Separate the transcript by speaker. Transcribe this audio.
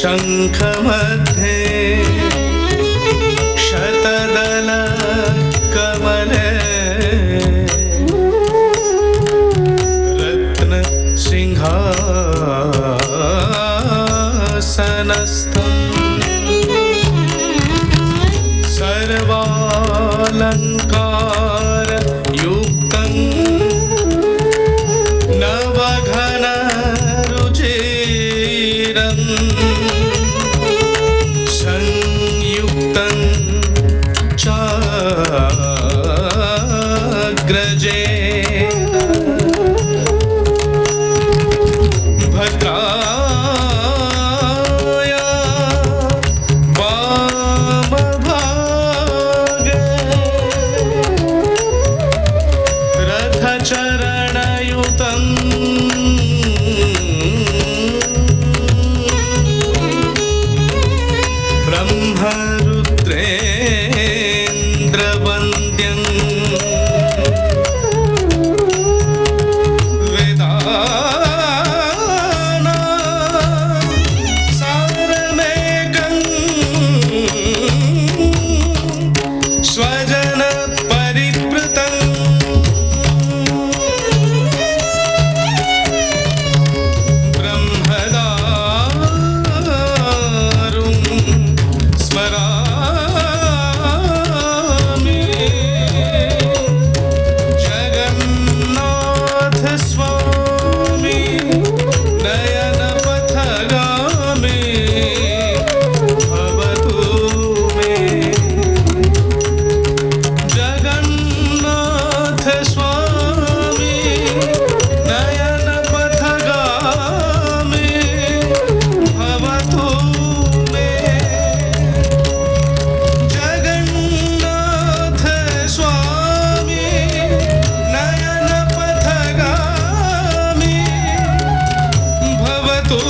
Speaker 1: शङ्खमध्ये शतदलकमले रत्नसिंहासनस्थं सर्वालङ्कारयुक्तं नवघनरुचिरं संयुक्तं चाग्रजेन भद्राय वामभागे रथचरणयुतं ब्रह्मरुद्रेन्द्रवन्द्यं सारमेकं स्वजनपरिवृतं ब्रह्मदारुं स्मरामि जगन्नाथ स्वामी नयनपथगामी भवतु मे जगन्नाथ स्वामी नयनपथगामी भवतु मे जगन्नाथ स्वामी नयनपथगामी भवतु